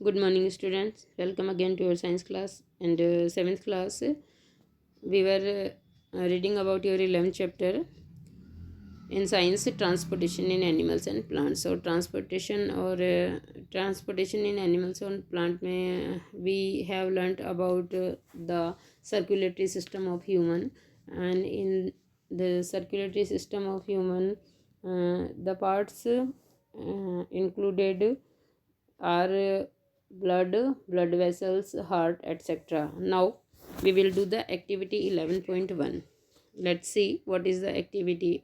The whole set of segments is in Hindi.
Good morning, students. Welcome again to your science class. And seventh class, we were reading about your 11th chapter in science, transportation in animals and plants. So transportation in animals and plant में we have learnt about the circulatory system of human, and in the circulatory system of human, the parts included are blood vessels, heart, etc. Now we will do the activity 11.1. Let's see what is the activity.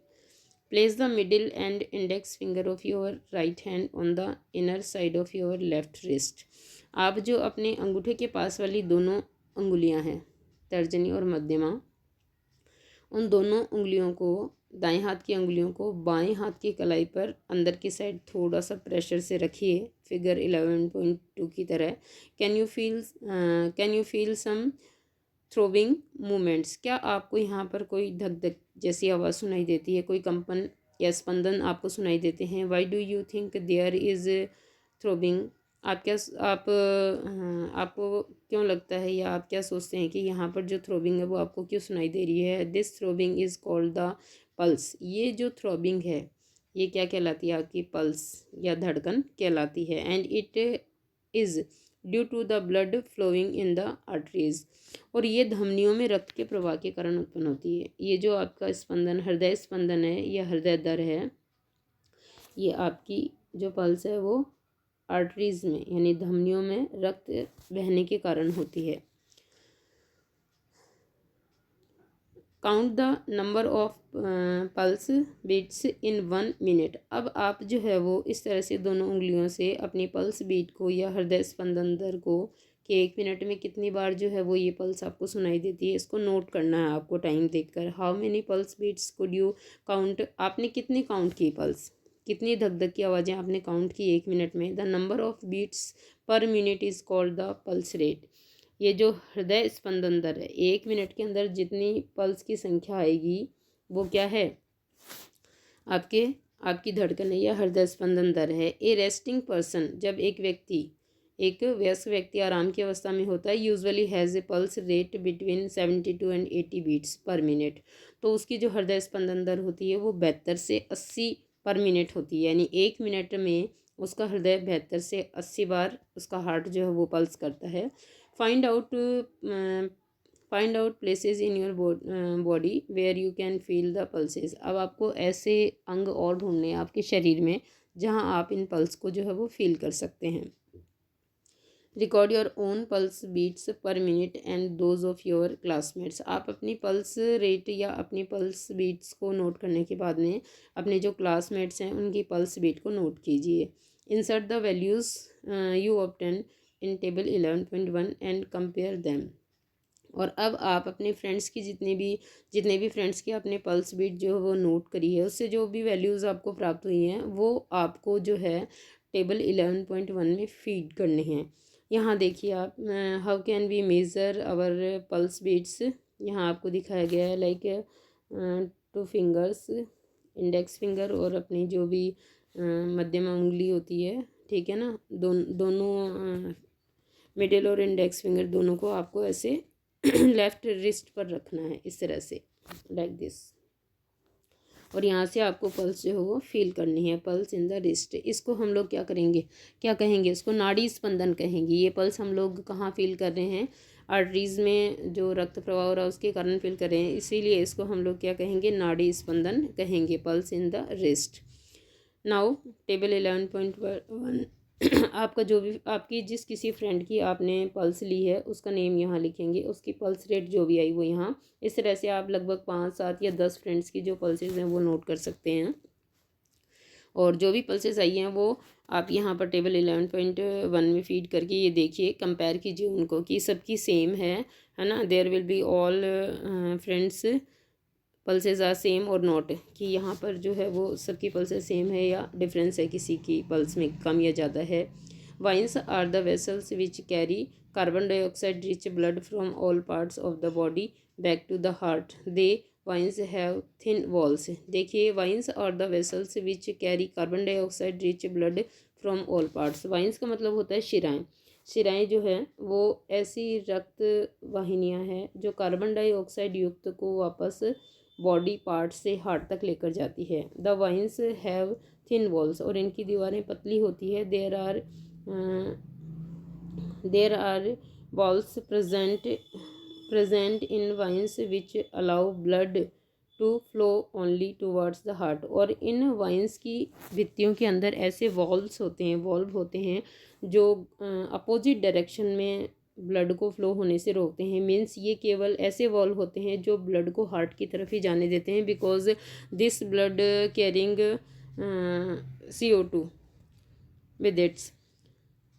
Place the middle and index finger of your right hand on the inner side of your left wrist. आप जो अपने अंगूठे के पास वाली दोनों अंगुलियां हैं, तर्जनी और मध्यमा, उन दोनों उंगलियों को, दाएं हाथ की अंगुलियों को बाएं हाथ की कलाई पर अंदर की साइड थोड़ा सा प्रेशर से रखिए, फिगर 11.2 की तरह। Can you feel some throbbing movements? क्या आपको यहाँ पर कोई धक धक जैसी आवाज़ सुनाई देती है, कोई कंपन या स्पंदन आपको सुनाई देते हैं? Why do you think there is throbbing? आपको क्यों लगता है या आप क्या सोचते हैं कि यहाँ पर जो थ्रोबिंग है वो आपको क्यों सुनाई दे रही है? This throbbing is called the pulse. ये जो थ्रोबिंग है ये क्या कहलाती है? आपकी पल्स या धड़कन कहलाती है। And it is due to the blood flowing in the arteries. और ये धमनियों में रक्त के प्रवाह के कारण उत्पन्न होती है। ये जो आपका स्पंदन, हृदय स्पंदन है या हृदय दर है, ये आपकी जो पल्स है वो आर्टरीज में यानी धमनियों में रक्त बहने के कारण होती है। Count the number of pulse beats in 1 minute. अब आप जो है वो इस तरह से दोनों उंगलियों से अपनी पल्स बीट को या हृदय स्पंदन दर को कि 1 मिनट में कितनी बार जो है वो ये पल्स आपको सुनाई देती है, इसको नोट करना है आपको टाइम देखकर। How many pulse beats could you count? आपने कितनी काउंट की पल्स, कितनी धक धक की आवाज़ें आपने काउंट की 1 मिनट में? The number of beats per minute is called the pulse rate. ये जो हृदय स्पंदन दर है, 1 मिनट के अंदर जितनी पल्स की संख्या आएगी वो क्या है? आपकी धड़कन है या हृदय स्पंदन दर है। ए रेस्टिंग पर्सन, जब एक वयस्क व्यक्ति आराम की अवस्था में होता है, usually has a pulse rate between 72 and 80 beats per minute. तो उसकी जो हृदय स्पंदन दर होती है वो 72 से 80 पर मिनट होती है, यानी 1 मिनट में उसका हृदय 72 से 80 बार उसका हार्ट जो है वो पल्स करता है। Find out places in your body where you can feel the pulses. अब आपको ऐसे अंग और ढूंढने हैं आपके शरीर में जहां आप इन पल्स को जो है वो फील कर सकते हैं। Record your own pulse beats per minute and those of your classmates. आप अपनी पल्स रेट या अपनी पल्स बीट्स को नोट करने के बाद में अपने जो क्लासमेट्स हैं उनकी पल्स बीट को नोट कीजिए। Insert the values you obtain in table 11.1 and compare them. और अब आप अपने फ्रेंड्स की जितने भी फ्रेंड्स की आपने पल्स बीट जो है वो नोट करी है, उससे जो भी वैल्यूज़ आपको प्राप्त हुई हैं वो आपको जो है टेबल 11.1 में फीड करने हैं। यहाँ देखिए आप, how can we measure our pulse beats. यहाँ आपको दिखाया गया है लाइक 2 फिंगर्स, इंडेक्स फिंगर और अपनी जो भी मध्यमा उंगली होती है, ठीक है ना, दोनों मिडिल और इंडेक्स फिंगर दोनों को आपको ऐसे लेफ्ट रिस्ट पर रखना है इस तरह से, लाइक दिस। और यहाँ से आपको पल्स जो है वो फील करनी है, पल्स इन द रिस्ट। इसको हम लोग क्या कहेंगे? इसको नाड़ी स्पंदन कहेंगे। ये पल्स हम लोग कहाँ फील कर रहे हैं? आर्टरीज में जो रक्त प्रवाह हो रहा है उसके कारण फील कर रहे हैं, इसीलिए इसको हम लोग क्या कहेंगे? नाड़ी स्पंदन कहेंगे, pulse in the wrist. Now table 11.1 आपका जो भी आपकी जिस किसी फ्रेंड की आपने पल्स ली है उसका नेम यहाँ लिखेंगे, उसकी पल्स रेट जो भी आई वो यहाँ। इस तरह से आप लगभग 5, 7 या 10 फ्रेंड्स की जो पल्सेस हैं वो नोट कर सकते हैं। और जो भी पल्सेस आई हैं वो आप यहाँ पर टेबल 11.1 में फीड करके ये देखिए, कंपेयर कीजिए उनको कि सबकी सेम है ना। There will be all friends pulses are same और नॉट, कि यहाँ पर जो है वो सबकी पल्सेस सेम है या डिफरेंस है, किसी की पल्स में कम या ज़्यादा है। Veins are the vessels which carry carbon dioxide rich blood from all parts of the body back to the heart. They veins have thin walls. देखिए, veins are the vessels which carry carbon dioxide rich blood from all parts. Veins का मतलब होता है शिराएँ। शिराएँ जो है वो ऐसी रक्त वाहिनियाँ हैं जो कार्बन डाइऑक्साइड युक्त को वापस बॉडी पार्ट से हार्ट तक लेकर जाती है। The veins have thin walls, और इनकी दीवारें पतली होती है। There are walls present in veins which allow blood to flow only towards the heart, और इन वाइन्स की भित्तियों के अंदर ऐसे वॉल्व होते हैं जो अपोजिट डायरेक्शन में ब्लड को फ्लो होने से रोकते हैं। मीन्स ये केवल ऐसे वॉल्व होते हैं जो ब्लड को हार्ट की तरफ ही जाने देते हैं, because this blood carrying CO2 with its।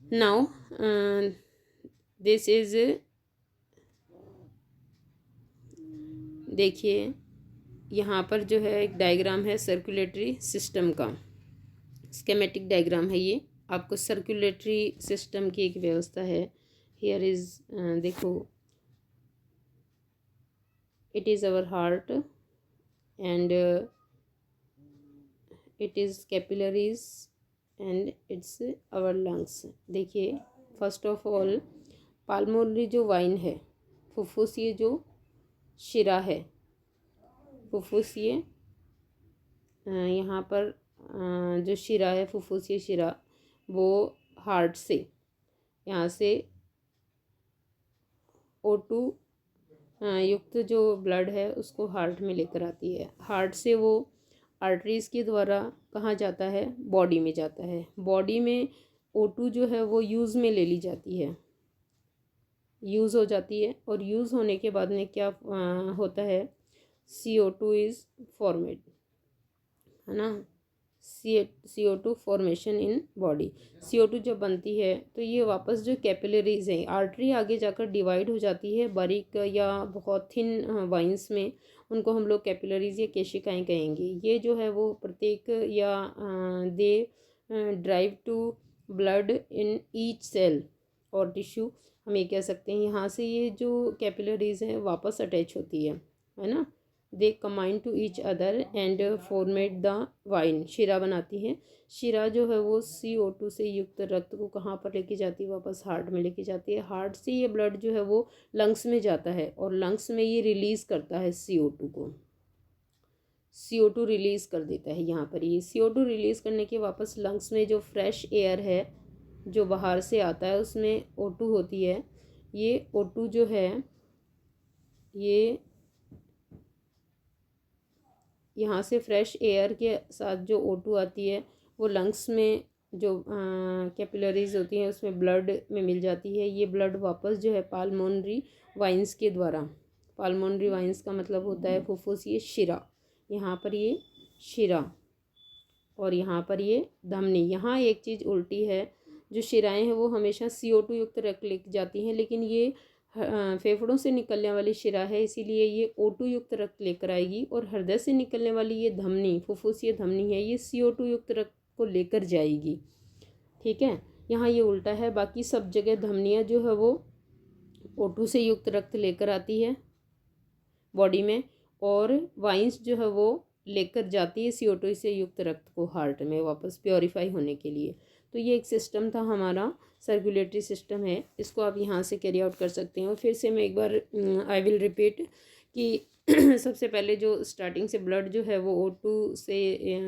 now this is देखिए यहाँ पर जो है एक डायग्राम है सर्कुलेटरी सिस्टम का, स्केमेटिक डायग्राम है ये। आपको सर्कुलेटरी सिस्टम की एक व्यवस्था है। हियर इज देखो, it is our heart and it is capillaries and it's our lungs. देखिए फर्स्ट ऑफ ऑल पाल्मोनरी जो वाइन है, फुफ्फुसीय जो शिरा है, फुफ्फुसीय यहाँ पर जो शिरा है, फुफ्फुसीय शिरा, वो हार्ट से यहाँ से O2 युक्त जो ब्लड है उसको हार्ट में लेकर आती है। हार्ट से वो आर्टरीज़ के द्वारा कहाँ जाता है, बॉडी में जाता है। बॉडी में O2 जो है वो यूज़ में ले ली जाती है, यूज़ हो जाती है, और यूज़ होने के बाद में क्या होता है, CO2 इज़ फॉर्मेड, है ना। CO2 formation in body. CO2 जब बनती है तो ये वापस जो कैपिलरीज हैं, आर्टरी आगे जाकर डिवाइड हो जाती है बारीक या बहुत थिन वाइन्स में, उनको हम लोग कैपिलरीज या केशिकाएँ कहेंगे। ये जो है वो प्रत्येक या they drive to blood in each cell और टिश्यू, हम ये कह सकते हैं। यहाँ से ये जो कैपिलरीज हैं वापस अटैच होती है ना। They combine to each other and format the vein, शिरा बनाती हैं। शिरा जो है वो CO2 से युक्त रक्त को कहाँ पर लेके जाती है, वापस हार्ट में लेके जाती है। हार्ट से ये ब्लड जो है वो लंग्स में जाता है, और लंग्स में ये रिलीज़ करता है CO2 को, CO2 रिलीज़ कर देता है। यहाँ पर ये CO2 रिलीज़ करने के वापस लंग्स में जो फ्रेश एयर है जो बाहर से आता है उसमें O2 होती है। ये O2 जो है ये यहाँ से फ्रेश एयर के साथ जो O2 आती है वो लंग्स में जो कैपिलरीज होती हैं उसमें ब्लड में मिल जाती है। ये ब्लड वापस जो है पाल्मोनरी वाइन्स के द्वारा, पाल्मोनरी वाइन्स का मतलब होता है फुफ्फुसीय शिरा, यहाँ पर ये शिरा और यहाँ पर ये धमनी। यहाँ एक चीज़ उल्टी है, जो शिराएँ हैं वो हमेशा CO2 युक्त रक्त लेके जाती हैं, लेकिन ये फेफड़ों से निकलने वाली शिरा है, इसीलिए ये O2 युक्त रक्त लेकर आएगी, और हृदय से निकलने वाली ये धमनी, फुफ्फुसीय धमनी है, ये CO2 युक्त रक्त को लेकर जाएगी। ठीक है, यहाँ ये उल्टा है। बाकी सब जगह धमनियाँ जो है वो O2 से युक्त रक्त लेकर आती है बॉडी में, और वाइन्स जो है वो लेकर जाती है CO2 से युक्त रक्त को हार्ट में वापस प्योरीफाई होने के लिए। तो ये एक सिस्टम था हमारा, सर्कुलेटरी सिस्टम है, इसको आप यहाँ से कैरी आउट कर सकते हैं। और फिर से मैं एक बार आई विल रिपीट कि सबसे पहले जो स्टार्टिंग से ब्लड जो है वो O2 से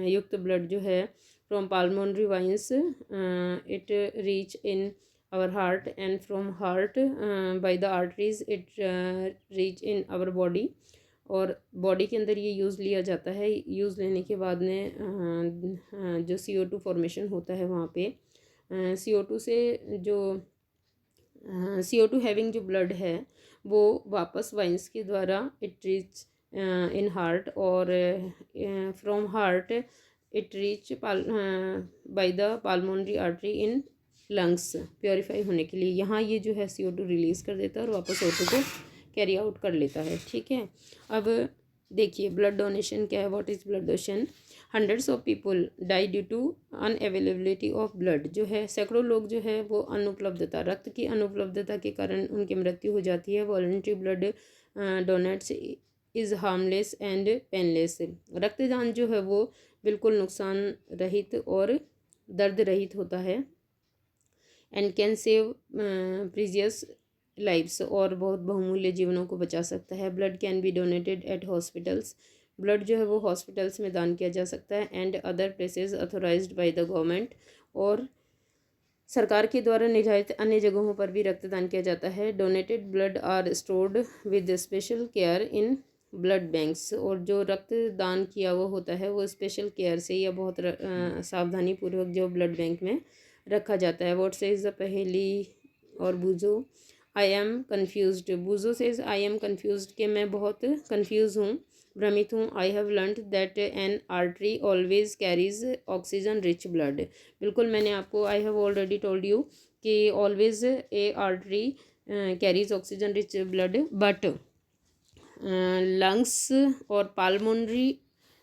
युक्त ब्लड जो है from pulmonary veins it reach in our heart, and from heart by the arteries it reach in our body, और बॉडी के अंदर ये यूज़ लिया जाता है। यूज़ लेने के बाद में जो CO2 फॉर्मेशन होता है वहाँ पे CO2 से जो CO2 हैविंग जो ब्लड है वो वापस वाइन्स के द्वारा इट रीच इन हार्ट, और from heart it reach by the pulmonary artery in lungs purify होने के लिए। यहाँ ये जो है CO2 रिलीज़ कर देता है और वापस O2 को कैरी आउट कर लेता है। ठीक है, अब देखिए ब्लड डोनेशन क्या है, what is blood donation. Hundreds of people die due to unavailability of blood, जो है सैकड़ों लोग जो है वो अनुपलब्धता, रक्त की अनुपलब्धता के कारण उनकी मृत्यु हो जाती है। Voluntary blood donates is harmless and painless, रक्तदान जो है वो बिल्कुल नुकसान रहित और दर्द रहित होता है, and can save precious lives, और बहुत बहुमूल्य जीवनों को बचा सकता है। Blood can be donated at hospitals, blood जो है वो हॉस्पिटल्स में दान किया जा सकता है, and other places authorised by the government, और सरकार के द्वारा निर्धारित अन्य जगहों पर भी रक्तदान किया जाता है। Donated blood are stored with special care in blood banks, और जो रक्तदान किया हुआ होता है वो स्पेशल केयर से या बहुत सावधानी पूर्वक जो ब्लड बैंक में रखा जाता है। व्हाट सेज द पहेली और बूझो, आई एम कन्फ्यूज्ड, बूझो सेज आई एम कन्फ्यूज्ड, कि मैं बहुत कन्फ्यूज़ हूँ, भ्रमित हूँ। I have learned that an artery always carries oxygen rich blood, बिल्कुल मैंने आपको I have already told you कि always a artery carries oxygen rich blood, but lungs और पाल्मोनरी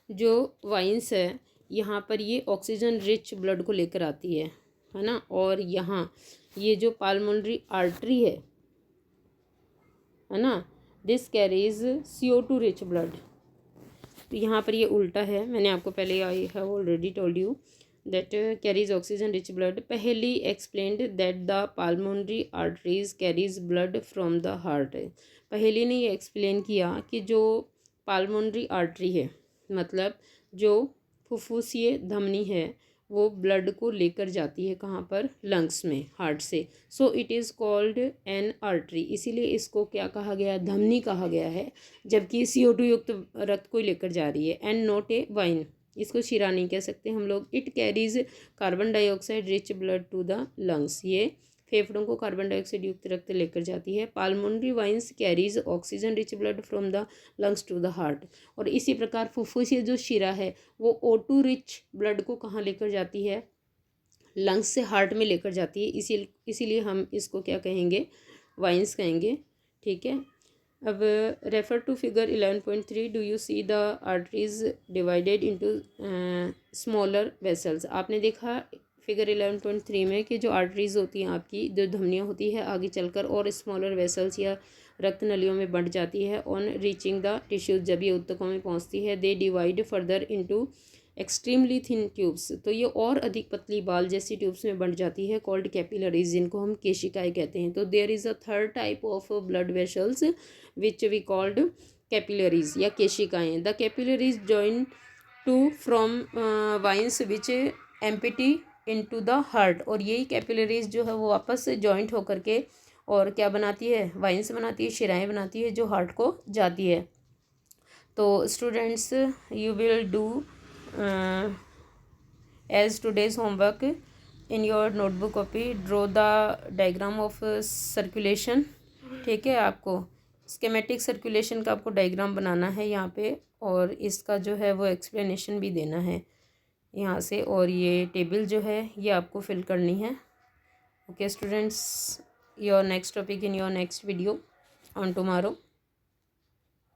जो वाइन्स है यहाँ पर ये ऑक्सीजन रिच ब्लड को लेकर आती है ना। और यहाँ ये जो पाल्मोनरी आर्टरी है ना, this carries CO2 rich blood, तो यहाँ पर ये उल्टा है। मैंने आपको पहले I have already told you that carries oxygen rich blood. पहली explained that the pulmonary arteries carries blood from the heart, पहली ने ये एक्सप्लेन किया कि जो पाल्मोनरी आर्टरी है, मतलब जो फुफ्फुसीय धमनी है, वो ब्लड को लेकर जाती है कहाँ पर, लंग्स में, हार्ट से। So it is called an artery, इसीलिए इसको क्या कहा गया, धमनी कहा गया है, जबकि CO2 युक्त रक्त को लेकर जा रही है। एंड नॉट ए वाइन, इसको शीरा नहीं कह सकते हम लोग। It carries carbon dioxide rich blood to the lungs, ये फेफड़ों को कार्बन डाइऑक्साइड युक्त रक्त लेकर जाती है। Pulmonary veins carries oxygen rich blood from the lungs to the heart, और इसी प्रकार फुफ्फुसीय जो शिरा है वो O2 रिच ब्लड को कहाँ लेकर जाती है, लंग्स से हार्ट में लेकर जाती है, इसीलिए हम इसको क्या कहेंगे, वाइन्स कहेंगे। ठीक है, अब refer to figure 11.3, do you see the arteries divided into smaller vessels, आपने देखा फिगर 11.3 में कि जो आर्टरीज होती हैं आपकी, जो धमनियाँ होती है, आगे चलकर और स्मॉलर वेसल्स या रक्त नलियों में बढ़ जाती है। ऑन रीचिंग द टिश्यूज, जब ये उत्तकों में पहुंचती है, they divide further into extremely thin tubes, तो ये और अधिक पतली बाल जैसी ट्यूब्स में बढ़ जाती है, कॉल्ड कैपिलरीज, जिनको हम केशिकाएं कहते हैं। तो there is a third type of blood vessels which we called capillaries या केशिकाएं। The capillaries join to from veins which empty into the heart, और यही कैपिलरीज जो है वो वापस से जॉइंट होकर के और क्या बनाती है, वाइन्स बनाती है, शिराएँ बनाती है, जो हार्ट को जाती है। तो students, you will do as today's homework, in your notebook copy draw the diagram of circulation। ठीक है, आपको स्केमेटिक सर्कुलेशन का आपको डायग्राम बनाना है यहाँ पे, और इसका जो है वो एक्सप्लेनेशन भी देना है यहाँ से, और ये टेबल जो है ये आपको फिल करनी है। Okay students, your next topic in your next video on tomorrow.